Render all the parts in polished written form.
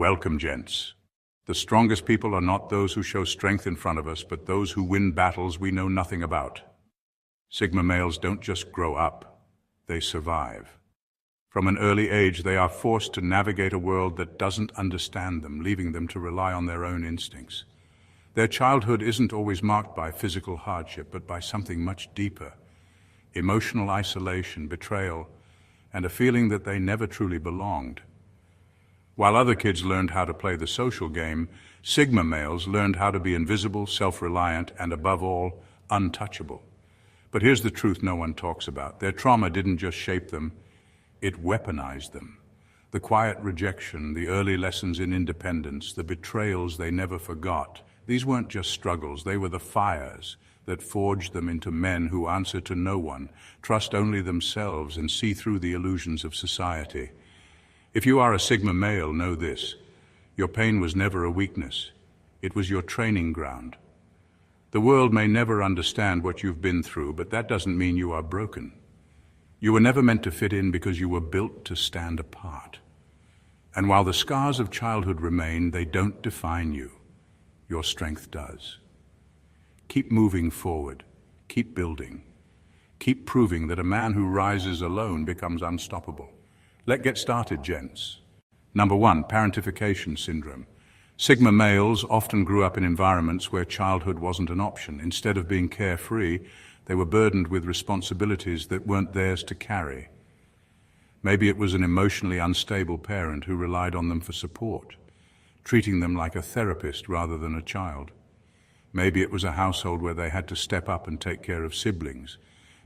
Welcome, gents. The strongest people are not those who show strength in front of us, but those who win battles we know nothing about. Sigma males don't just grow up, they survive. From an early age, they are forced to navigate a world that doesn't understand them, leaving them to rely on their own instincts. Their childhood isn't always marked by physical hardship, but by something much deeper: emotional isolation, betrayal, and a feeling that they never truly belonged. While other kids learned how to play the social game, Sigma males learned how to be invisible, self-reliant, and above all, untouchable. But here's the truth no one talks about. Their trauma didn't just shape them, it weaponized them. The quiet rejection, the early lessons in independence, the betrayals they never forgot, these weren't just struggles, they were the fires that forged them into men who answer to no one, trust only themselves, and see through the illusions of society. If you are a Sigma male, know this: your pain was never a weakness. It was your training ground. The world may never understand what you've been through, but that doesn't mean you are broken. You were never meant to fit in because you were built to stand apart. And while the scars of childhood remain, they don't define you. Your strength does. Keep moving forward. Keep building. Keep proving that a man who rises alone becomes unstoppable. Let's get started, gents. Number 1, parentification syndrome. Sigma males often grew up in environments where childhood wasn't an option. Instead of being carefree, they were burdened with responsibilities that weren't theirs to carry. Maybe it was an emotionally unstable parent who relied on them for support, treating them like a therapist rather than a child. Maybe it was a household where they had to step up and take care of siblings,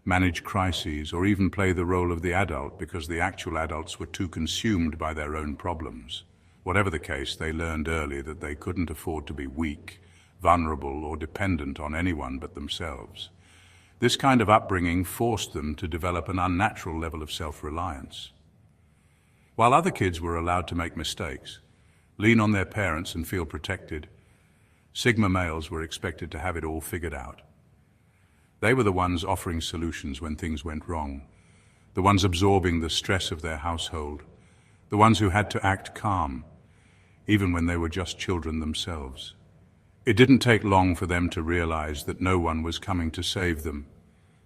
manage crises, or even play the role of the adult because the actual adults were too consumed by their own problems. Whatever the case, they learned early that they couldn't afford to be weak, vulnerable, or dependent on anyone but themselves. This kind of upbringing forced them to develop an unnatural level of self-reliance. While other kids were allowed to make mistakes, lean on their parents and feel protected, Sigma males were expected to have it all figured out. They were the ones offering solutions when things went wrong, the ones absorbing the stress of their household, the ones who had to act calm, even when they were just children themselves. It didn't take long for them to realize that no one was coming to save them,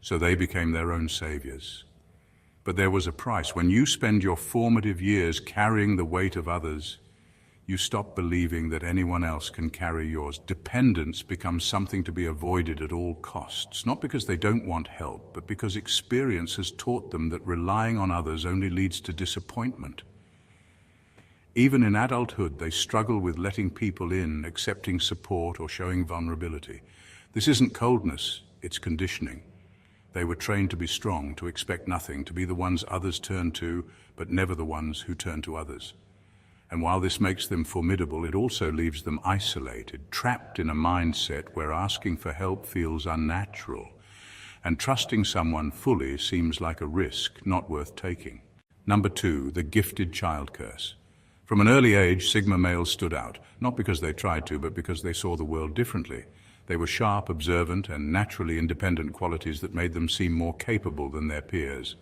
so they became their own saviors. But there was a price. When you spend your formative years carrying the weight of others, you stop believing that anyone else can carry yours. Dependence becomes something to be avoided at all costs, not because they don't want help, but because experience has taught them that relying on others only leads to disappointment. Even in adulthood, they struggle with letting people in, accepting support, or showing vulnerability. This isn't coldness, it's conditioning. They were trained to be strong, to expect nothing, to be the ones others turn to, but never the ones who turn to others. And while this makes them formidable, it also leaves them isolated, trapped in a mindset where asking for help feels unnatural, and trusting someone fully seems like a risk not worth taking. Number 2, the gifted child curse. From an early age, Sigma males stood out, not because they tried to, but because they saw the world differently. They were sharp, observant, and naturally independent, qualities that made them seem more capable than their peers.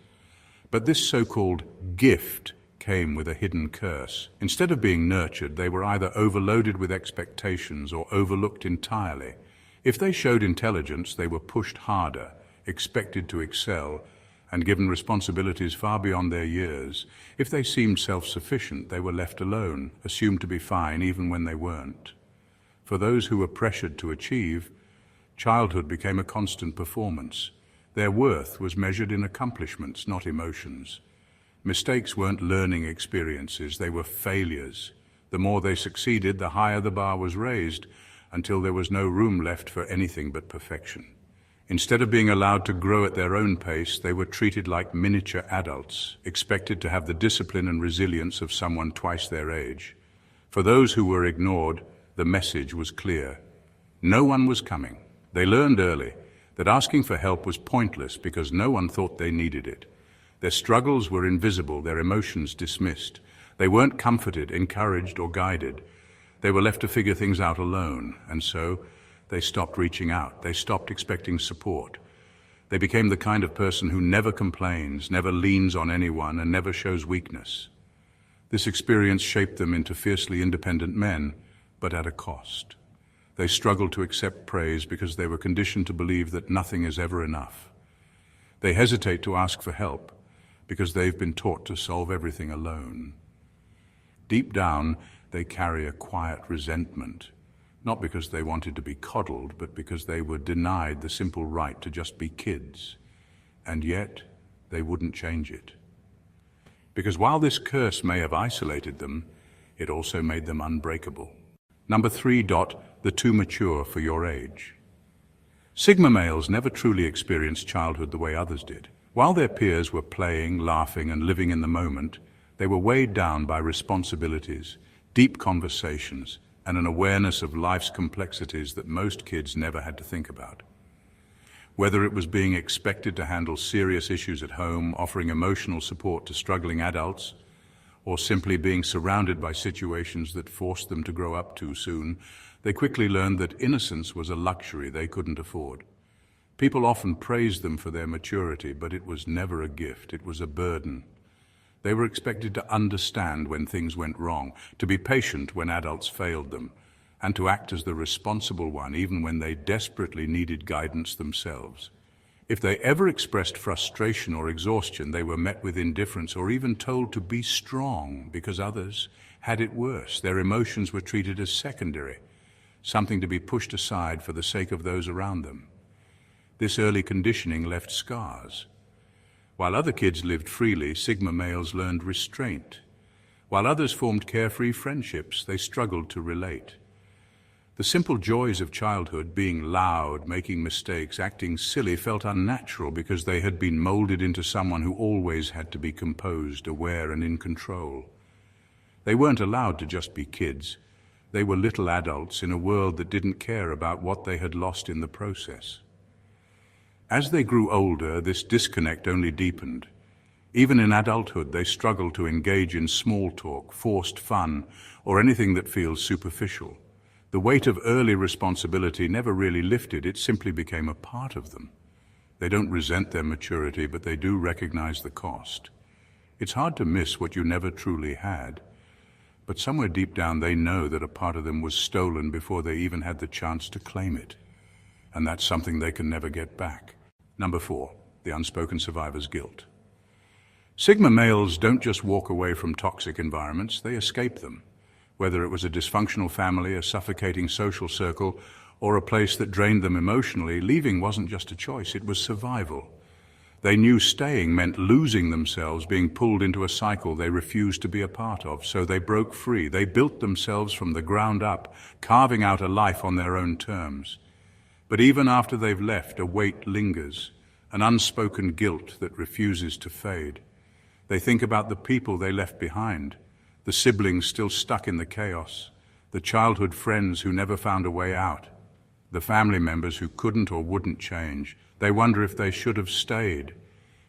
But this so-called gift came with a hidden curse. Instead of being nurtured, they were either overloaded with expectations or overlooked entirely. If they showed intelligence, they were pushed harder, expected to excel, and given responsibilities far beyond their years. If they seemed self-sufficient, they were left alone, assumed to be fine even when they weren't. For those who were pressured to achieve, childhood became a constant performance. Their worth was measured in accomplishments, not emotions. Mistakes weren't learning experiences, they were failures. The more they succeeded, the higher the bar was raised, until there was no room left for anything but perfection. Instead of being allowed to grow at their own pace, they were treated like miniature adults, expected to have the discipline and resilience of someone twice their age. For those who were ignored, the message was clear. No one was coming. They learned early that asking for help was pointless because no one thought they needed it. Their struggles were invisible, their emotions dismissed. They weren't comforted, encouraged, or guided. They were left to figure things out alone, and so they stopped reaching out. They stopped expecting support. They became the kind of person who never complains, never leans on anyone, and never shows weakness. This experience shaped them into fiercely independent men, but at a cost. They struggled to accept praise because they were conditioned to believe that nothing is ever enough. They hesitate to ask for help because they've been taught to solve everything alone. Deep down, they carry a quiet resentment, not because they wanted to be coddled, but because they were denied the simple right to just be kids. And yet, they wouldn't change it. Because while this curse may have isolated them, it also made them unbreakable. Number 3. The too mature for your age. Sigma males never truly experienced childhood the way others did. While their peers were playing, laughing, and living in the moment, they were weighed down by responsibilities, deep conversations, and an awareness of life's complexities that most kids never had to think about. Whether it was being expected to handle serious issues at home, offering emotional support to struggling adults, or simply being surrounded by situations that forced them to grow up too soon, they quickly learned that innocence was a luxury they couldn't afford. People often praised them for their maturity, but it was never a gift, it was a burden. They were expected to understand when things went wrong, to be patient when adults failed them, and to act as the responsible one even when they desperately needed guidance themselves. If they ever expressed frustration or exhaustion, they were met with indifference or even told to be strong because others had it worse. Their emotions were treated as secondary, something to be pushed aside for the sake of those around them. This early conditioning left scars. While other kids lived freely, Sigma males learned restraint. While others formed carefree friendships, they struggled to relate. The simple joys of childhood, being loud, making mistakes, acting silly, felt unnatural because they had been molded into someone who always had to be composed, aware, and in control. They weren't allowed to just be kids. They were little adults in a world that didn't care about what they had lost in the process. As they grew older, this disconnect only deepened. Even in adulthood, they struggled to engage in small talk, forced fun, or anything that feels superficial. The weight of early responsibility never really lifted, it simply became a part of them. They don't resent their maturity, but they do recognize the cost. It's hard to miss what you never truly had, but somewhere deep down they know that a part of them was stolen before they even had the chance to claim it. And that's something they can never get back. Number 4, the unspoken survivor's guilt. Sigma males don't just walk away from toxic environments, they escape them. Whether it was a dysfunctional family, a suffocating social circle, or a place that drained them emotionally, leaving wasn't just a choice, it was survival. They knew staying meant losing themselves, being pulled into a cycle they refused to be a part of, so they broke free. They built themselves from the ground up, carving out a life on their own terms. But even after they've left, a weight lingers, an unspoken guilt that refuses to fade. They think about the people they left behind, the siblings still stuck in the chaos, the childhood friends who never found a way out, the family members who couldn't or wouldn't change. They wonder if they should have stayed,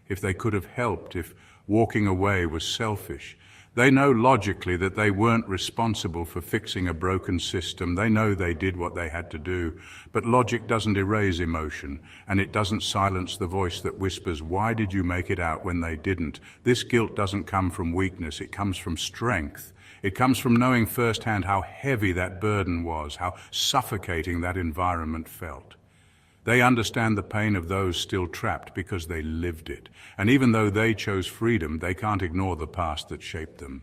if they could have helped, if walking away was selfish. They know logically that they weren't responsible for fixing a broken system. They know they did what they had to do. But logic doesn't erase emotion, and it doesn't silence the voice that whispers, "Why did you make it out when they didn't?" This guilt doesn't come from weakness, it comes from strength. It comes from knowing firsthand how heavy that burden was, how suffocating that environment felt. They understand the pain of those still trapped because they lived it. And even though they chose freedom, they can't ignore the past that shaped them.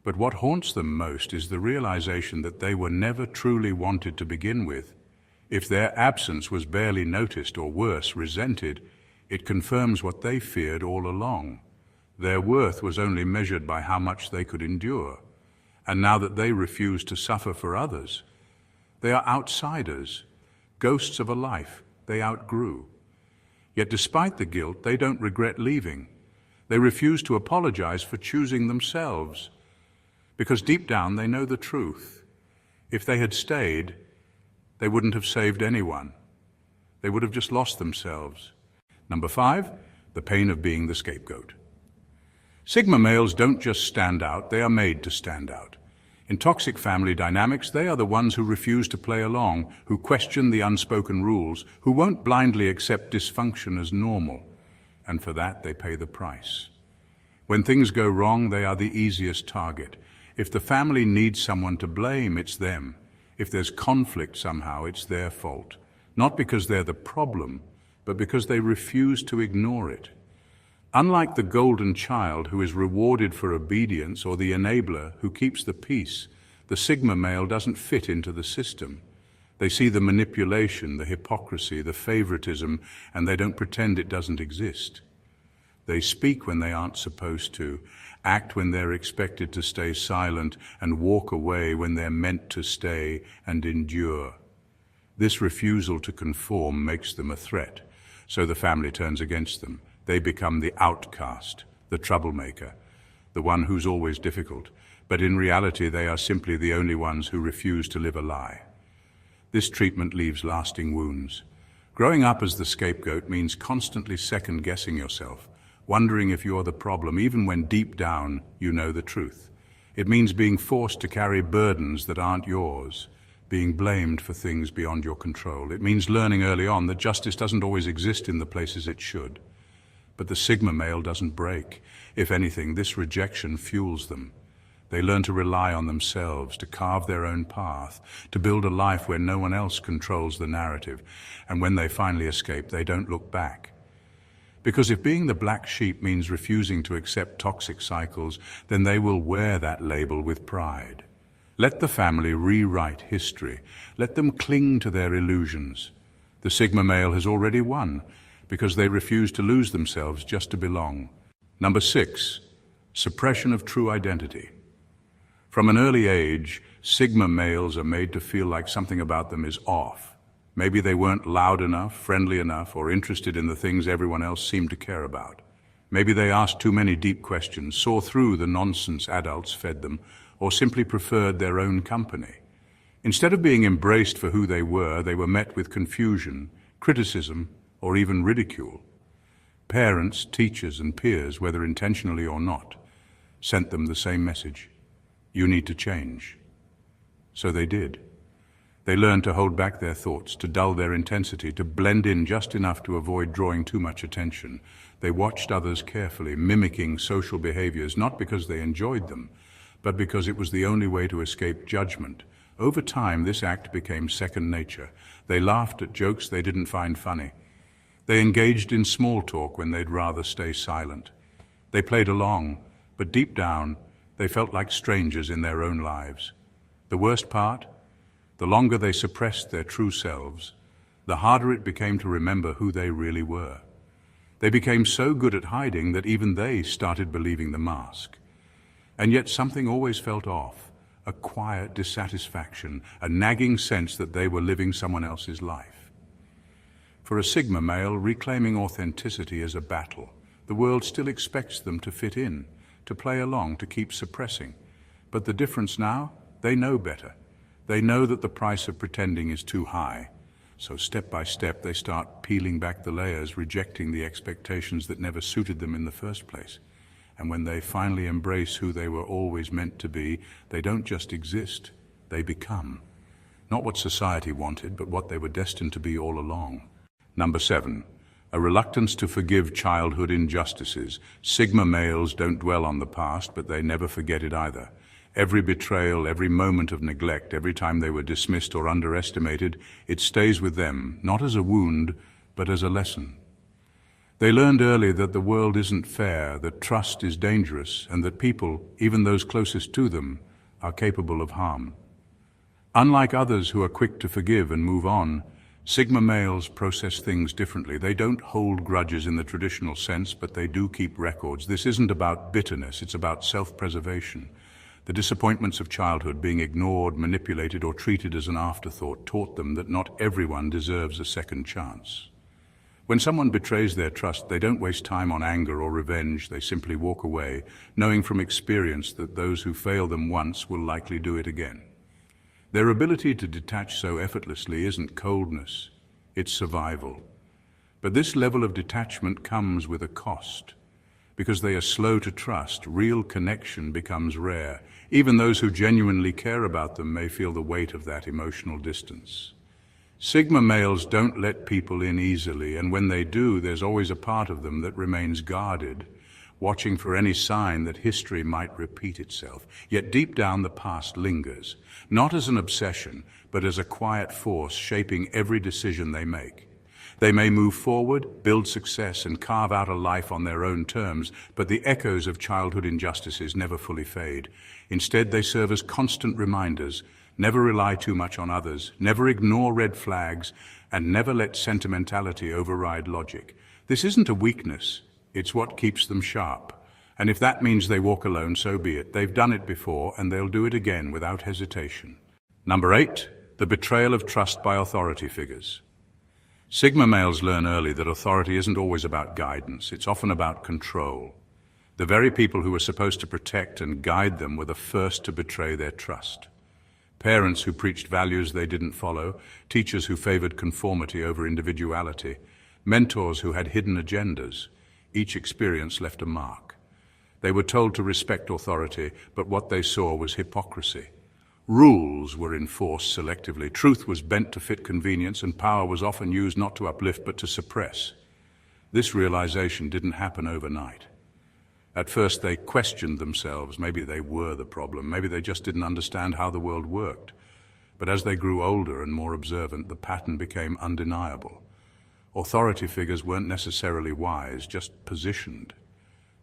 But what haunts them most is the realization that they were never truly wanted to begin with. If their absence was barely noticed or worse, resented, it confirms what they feared all along. Their worth was only measured by how much they could endure. And now that they refuse to suffer for others, they are outsiders, ghosts of a life they outgrew. Yet despite the guilt, they don't regret leaving. They refuse to apologize for choosing themselves, because deep down they know the truth. If they had stayed, they wouldn't have saved anyone. They would have just lost themselves. Number 5, the pain of being the scapegoat. Sigma males don't just stand out, they are made to stand out. In toxic family dynamics, they are the ones who refuse to play along, who question the unspoken rules, who won't blindly accept dysfunction as normal. And for that, they pay the price. When things go wrong, they are the easiest target. If the family needs someone to blame, it's them. If there's conflict somehow, it's their fault. Not because they're the problem, but because they refuse to ignore it. Unlike the golden child who is rewarded for obedience or the enabler who keeps the peace, the Sigma male doesn't fit into the system. They see the manipulation, the hypocrisy, the favoritism, and they don't pretend it doesn't exist. They speak when they aren't supposed to, act when they're expected to stay silent, and walk away when they're meant to stay and endure. This refusal to conform makes them a threat, so the family turns against them. They become the outcast, the troublemaker, the one who's always difficult, but in reality they are simply the only ones who refuse to live a lie. This treatment leaves lasting wounds. Growing up as the scapegoat means constantly second-guessing yourself, wondering if you're the problem, even when deep down you know the truth. It means being forced to carry burdens that aren't yours, being blamed for things beyond your control. It means learning early on that justice doesn't always exist in the places it should. But the Sigma male doesn't break. If anything, this rejection fuels them. They learn to rely on themselves, to carve their own path, to build a life where no one else controls the narrative. And when they finally escape, they don't look back. Because if being the black sheep means refusing to accept toxic cycles, then they will wear that label with pride. Let the family rewrite history. Let them cling to their illusions. The Sigma male has already won, because they refuse to lose themselves just to belong. Number 6, suppression of true identity. From an early age, Sigma males are made to feel like something about them is off. Maybe they weren't loud enough, friendly enough, or interested in the things everyone else seemed to care about. Maybe they asked too many deep questions, saw through the nonsense adults fed them, or simply preferred their own company. Instead of being embraced for who they were met with confusion, criticism, or even ridicule. Parents, teachers, and peers, whether intentionally or not, sent them the same message. You need to change. So they did. They learned to hold back their thoughts, to dull their intensity, to blend in just enough to avoid drawing too much attention. They watched others carefully, mimicking social behaviors, not because they enjoyed them, but because it was the only way to escape judgment. Over time, this act became second nature. They laughed at jokes they didn't find funny. They engaged in small talk when they'd rather stay silent. They played along, but deep down, they felt like strangers in their own lives. The worst part? The longer they suppressed their true selves, the harder it became to remember who they really were. They became so good at hiding that even they started believing the mask. And yet something always felt off, a quiet dissatisfaction, a nagging sense that they were living someone else's life. For a Sigma male, reclaiming authenticity is a battle. The world still expects them to fit in, to play along, to keep suppressing. But the difference now, they know better. They know that the price of pretending is too high. So step by step, they start peeling back the layers, rejecting the expectations that never suited them in the first place. And when they finally embrace who they were always meant to be, they don't just exist, they become. Not what society wanted, but what they were destined to be all along. Number 7, a reluctance to forgive childhood injustices. Sigma males don't dwell on the past, but they never forget it either. Every betrayal, every moment of neglect, every time they were dismissed or underestimated, it stays with them, not as a wound, but as a lesson. They learned early that the world isn't fair, that trust is dangerous, and that people, even those closest to them, are capable of harm. Unlike others who are quick to forgive and move on, Sigma males process things differently. They don't hold grudges in the traditional sense, but they do keep records. This isn't about bitterness, it's about self-preservation. The disappointments of childhood, being ignored, manipulated, or treated as an afterthought, taught them that not everyone deserves a second chance. When someone betrays their trust, they don't waste time on anger or revenge. They simply walk away, knowing from experience that those who fail them once will likely do it again. Their ability to detach so effortlessly isn't coldness, it's survival. But this level of detachment comes with a cost. Because they are slow to trust, real connection becomes rare. Even those who genuinely care about them may feel the weight of that emotional distance. Sigma males don't let people in easily, and when they do, there's always a part of them that remains guarded, watching for any sign that history might repeat itself. Yet deep down the past lingers, not as an obsession, but as a quiet force shaping every decision they make. They may move forward, build success, and carve out a life on their own terms, but the echoes of childhood injustices never fully fade. Instead, they serve as constant reminders: never rely too much on others, never ignore red flags, and never let sentimentality override logic. This isn't a weakness, it's what keeps them sharp. And if that means they walk alone, so be it. They've done it before, and they'll do it again without hesitation. Number 8, the betrayal of trust by authority figures. Sigma males learn early that authority isn't always about guidance, it's often about control. The very people who were supposed to protect and guide them were the first to betray their trust. Parents who preached values they didn't follow, teachers who favored conformity over individuality, mentors who had hidden agendas. Each experience left a mark. They were told to respect authority, but what they saw was hypocrisy. Rules were enforced selectively, truth was bent to fit convenience, and power was often used not to uplift but to suppress. This realization didn't happen overnight. At first they questioned themselves. Maybe they were the problem, maybe they just didn't understand how the world worked. But as they grew older and more observant, the pattern became undeniable. Authority figures weren't necessarily wise, just positioned.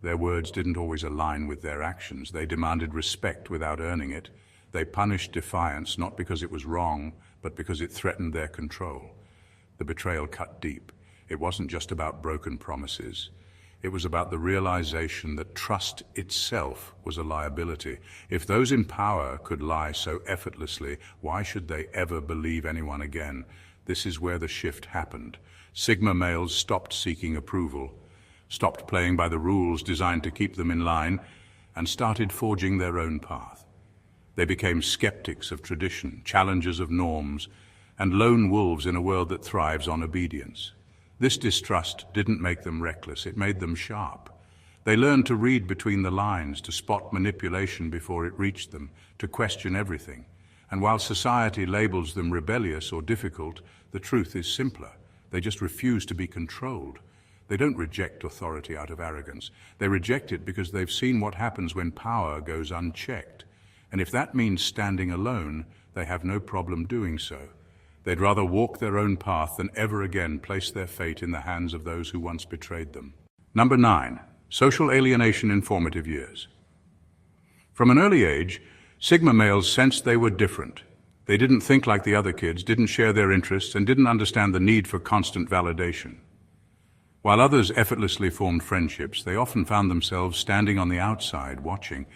Their words didn't always align with their actions. They demanded respect without earning it. They punished defiance not because it was wrong, but because it threatened their control. The betrayal cut deep. It wasn't just about broken promises. It was about the realization that trust itself was a liability. If those in power could lie so effortlessly, why should they ever believe anyone again? This is where the shift happened. Sigma males stopped seeking approval, stopped playing by the rules designed to keep them in line, and started forging their own path. They became skeptics of tradition, challengers of norms, and lone wolves in a world that thrives on obedience. This distrust didn't make them reckless, it made them sharp. They learned to read between the lines, to spot manipulation before it reached them, to question everything. And while society labels them rebellious or difficult, the truth is simpler. They just refuse to be controlled. They don't reject authority out of arrogance. They reject it because they've seen what happens when power goes unchecked. And if that means standing alone, they have no problem doing so. They'd rather walk their own path than ever again place their fate in the hands of those who once betrayed them. Number 9, social alienation in formative years. From an early age, Sigma males sensed they were different. They didn't think like the other kids, didn't share their interests, and didn't understand the need for constant validation. While others effortlessly formed friendships, they often found themselves standing on the outside, watching.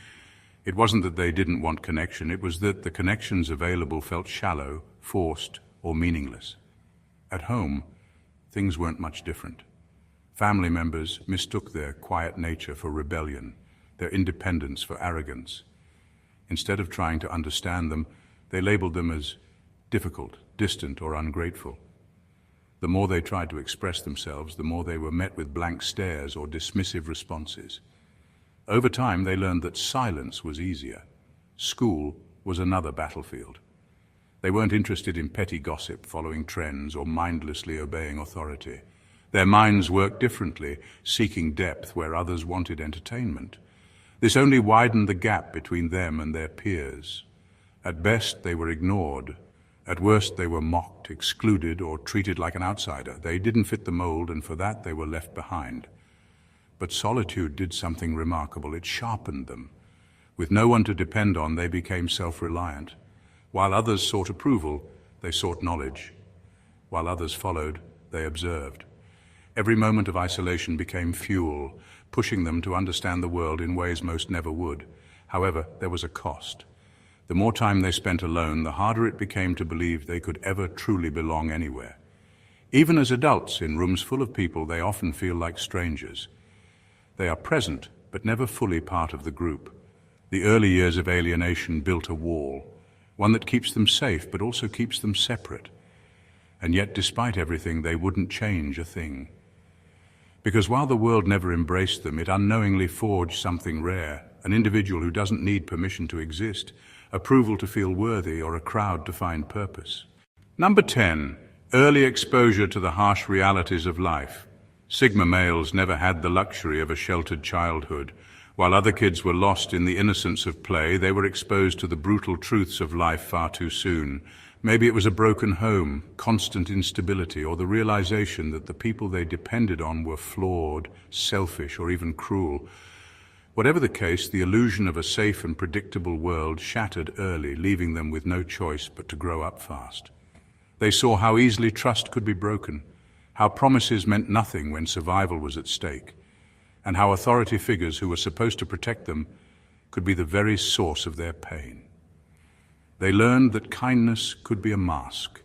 It wasn't that they didn't want connection, it was that the connections available felt shallow, forced, or meaningless. At home, things weren't much different. Family members mistook their quiet nature for rebellion, their independence for arrogance. Instead of trying to understand them, they labeled them as difficult, distant, or ungrateful. The more they tried to express themselves, the more they were met with blank stares or dismissive responses. Over time, they learned that silence was easier. School was another battlefield. They weren't interested in petty gossip, following trends, or mindlessly obeying authority. Their minds worked differently, seeking depth where others wanted entertainment. This only widened the gap between them and their peers. At best, they were ignored. At worst, they were mocked, excluded, or treated like an outsider. They didn't fit the mold, and for that, they were left behind. But solitude did something remarkable. It sharpened them. With no one to depend on, they became self-reliant. While others sought approval, they sought knowledge. While others followed, they observed. Every moment of isolation became fuel, pushing them to understand the world in ways most never would. However, there was a cost. The more time they spent alone, the harder it became to believe they could ever truly belong anywhere. Even as adults, in rooms full of people, they often feel like strangers. They are present, but never fully part of the group. The early years of alienation built a wall, one that keeps them safe, but also keeps them separate. And yet, despite everything, they wouldn't change a thing. Because while the world never embraced them, it unknowingly forged something rare, an individual who doesn't need permission to exist, approval to feel worthy, or a crowd to find purpose. Number 10, early exposure to the harsh realities of life. Sigma males never had the luxury of a sheltered childhood. While other kids were lost in the innocence of play, they were exposed to the brutal truths of life far too soon. Maybe it was a broken home, constant instability, or the realization that the people they depended on were flawed, selfish, or even cruel. Whatever the case, the illusion of a safe and predictable world shattered early, leaving them with no choice but to grow up fast. They saw how easily trust could be broken, how promises meant nothing when survival was at stake, and how authority figures who were supposed to protect them could be the very source of their pain. They learned that kindness could be a mask,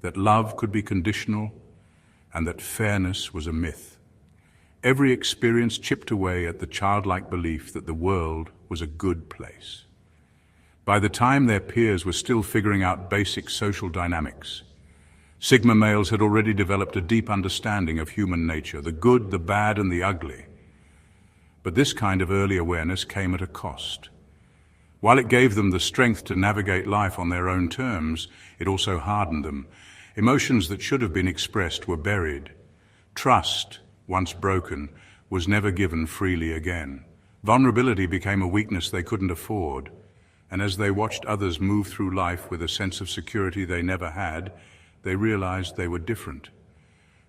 that love could be conditional, and that fairness was a myth. Every experience chipped away at the childlike belief that the world was a good place. By the time their peers were still figuring out basic social dynamics, Sigma males had already developed a deep understanding of human nature, the good, the bad, and the ugly. But this kind of early awareness came at a cost. While it gave them the strength to navigate life on their own terms, it also hardened them. Emotions that should have been expressed were buried. Trust, once broken, was never given freely again. Vulnerability became a weakness they couldn't afford, and as they watched others move through life with a sense of security they never had, they realized they were different.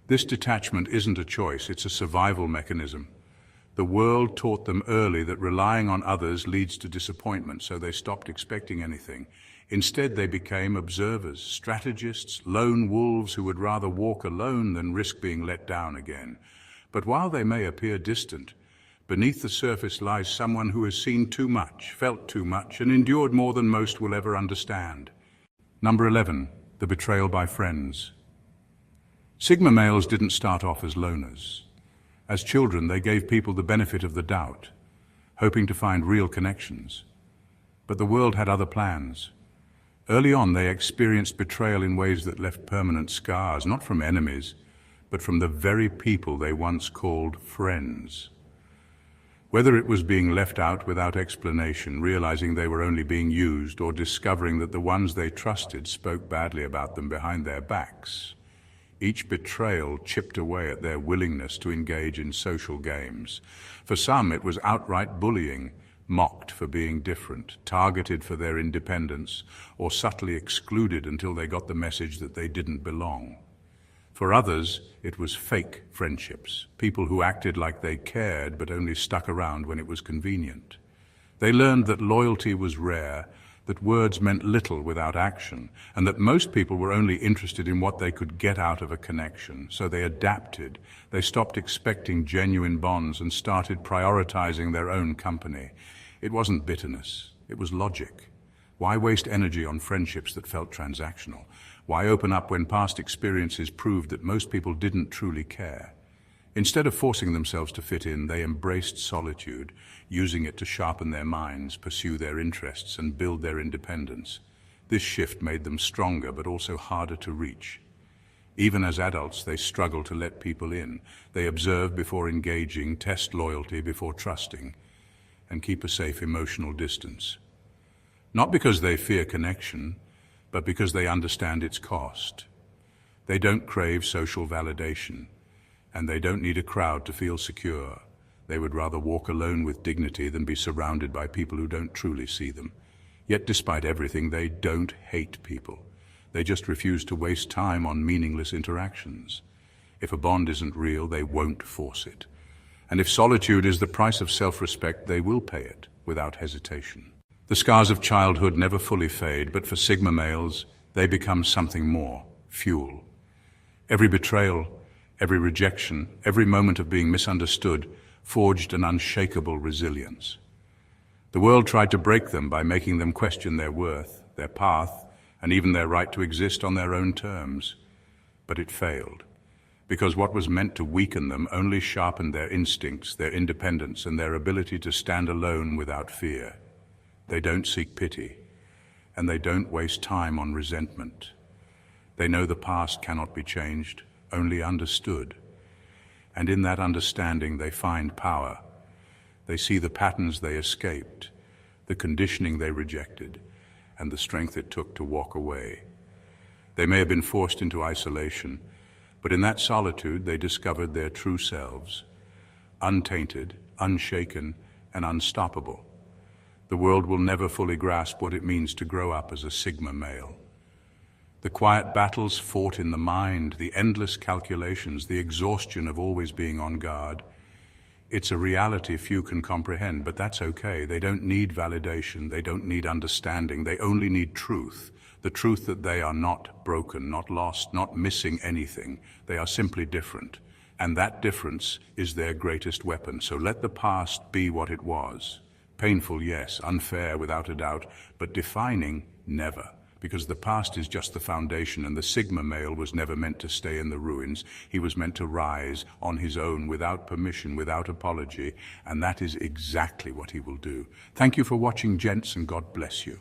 This detachment isn't a choice, it's a survival mechanism. The world taught them early that relying on others leads to disappointment, so they stopped expecting anything. Instead, they became observers, strategists, lone wolves who would rather walk alone than risk being let down again. But while they may appear distant, beneath the surface lies someone who has seen too much, felt too much, and endured more than most will ever understand. Number 11, the betrayal by friends. Sigma males didn't start off as loners. As children, they gave people the benefit of the doubt, hoping to find real connections. But the world had other plans. Early on, they experienced betrayal in ways that left permanent scars, not from enemies, but from the very people they once called friends. Whether it was being left out without explanation, realizing they were only being used, or discovering that the ones they trusted spoke badly about them behind their backs, each betrayal chipped away at their willingness to engage in social games. For some, it was outright bullying, mocked for being different, targeted for their independence, or subtly excluded until they got the message that they didn't belong. For others, it was fake friendships, people who acted like they cared but only stuck around when it was convenient. They learned that loyalty was rare, that words meant little without action, and that most people were only interested in what they could get out of a connection. So they adapted. They stopped expecting genuine bonds and started prioritizing their own company. It wasn't bitterness, it was logic. Why waste energy on friendships that felt transactional? Why open up when past experiences proved that most people didn't truly care? Instead of forcing themselves to fit in, they embraced solitude, using it to sharpen their minds, pursue their interests, and build their independence. This shift made them stronger, but also harder to reach. Even as adults, they struggle to let people in. They observe before engaging, test loyalty before trusting, and keep a safe emotional distance. Not because they fear connection, but because they understand its cost. They don't crave social validation, and they don't need a crowd to feel secure. They would rather walk alone with dignity than be surrounded by people who don't truly see them. Yet despite everything, they don't hate people. They just refuse to waste time on meaningless interactions. If a bond isn't real, they won't force it. And if solitude is the price of self-respect, they will pay it without hesitation. The scars of childhood never fully fade, but for Sigma males, they become something more, fuel. Every betrayal, every rejection, every moment of being misunderstood forged an unshakable resilience. The world tried to break them by making them question their worth, their path, and even their right to exist on their own terms. But it failed, because what was meant to weaken them only sharpened their instincts, their independence, and their ability to stand alone without fear. They don't seek pity, and they don't waste time on resentment. They know the past cannot be changed, only understood. And in that understanding, they find power. They see the patterns they escaped, the conditioning they rejected, and the strength it took to walk away. They may have been forced into isolation, But in that solitude, they discovered their true selves, untainted, unshaken, and unstoppable. The world will never fully grasp what it means to grow up as a Sigma male. The quiet battles fought in the mind, the endless calculations, the exhaustion of always being on guard. It's a reality few can comprehend, but that's okay. They don't need validation, they don't need understanding, they only need truth. The truth that they are not broken, not lost, not missing anything. They are simply different. And that difference is their greatest weapon. So let the past be what it was. Painful, yes, unfair without a doubt, but defining, never. Because the past is just the foundation, and the Sigma male was never meant to stay in the ruins. He was meant to rise on his own, without permission, without apology, and that is exactly what he will do. Thank you for watching, gents, and God bless you.